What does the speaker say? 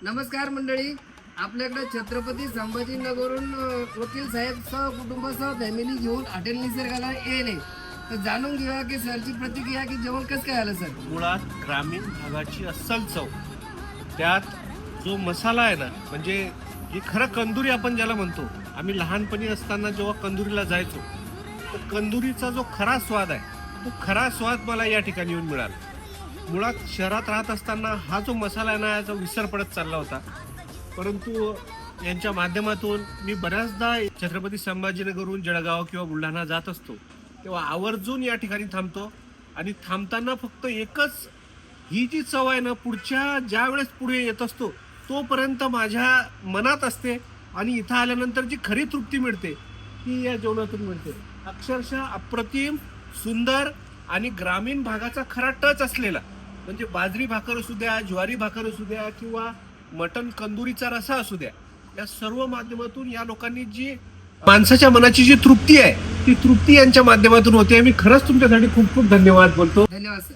नमस्कार मंडळी, आपल्याकडे छत्रपती संभाजीनगरवरून वकील साहेब सह कुटुंबासह फॅमिली घेऊन हॉटेल निसर्गाला येणे. तर जाणून घेऊया की सरची प्रतिक्रिया की जेवण कसं काय आलं सर. मुळात ग्रामीण भागाची अस्सल चव, त्यात जो मसाला आहे ना, म्हणजे ही खरं कंदुरी आपण ज्याला म्हणतो. आम्ही लहानपणी असताना जेव्हा कंदुरीला जायचो तर कंदुरीचा जो खरा स्वाद आहे तो खरा स्वाद मला या ठिकाणी येऊन मिळाला. मुळात शहरात राहत असताना हा जो मसाला आहे ना याचा विसर पडत चालला होता, परंतु यांच्या माध्यमातून मी बऱ्याचदा छत्रपती संभाजीनगरहून जळगाव किंवा बुलढाणा जात असतो तेव्हा आवर्जून या ठिकाणी थांबतो. आणि थांबताना फक्त एकच, ही जी चव आहे ना पुढच्या ज्या वेळेस पुढे येत असतो तोपर्यंत माझ्या मनात असते. आणि इथं आल्यानंतर जी खरी तृप्ती मिळते ती या जेवणातून मिळते. अक्षरशः अप्रतिम, सुंदर आणि ग्रामीण भागाचा खरा टच असलेला, म्हणजे बाजरी भाकर असू द्या, ज्वारी भाकर असू द्या किंवा मटण कंदुरीचा रसा असू द्या, या सर्व माध्यमातून या लोकांनी जी माणसाच्या मनाची जी तृप्ती आहे ती तृप्ती यांच्या माध्यमातून होते. मी खरंच तुमच्यासाठी खूप खूप धन्यवाद बोलतो. धन्यवाद सर.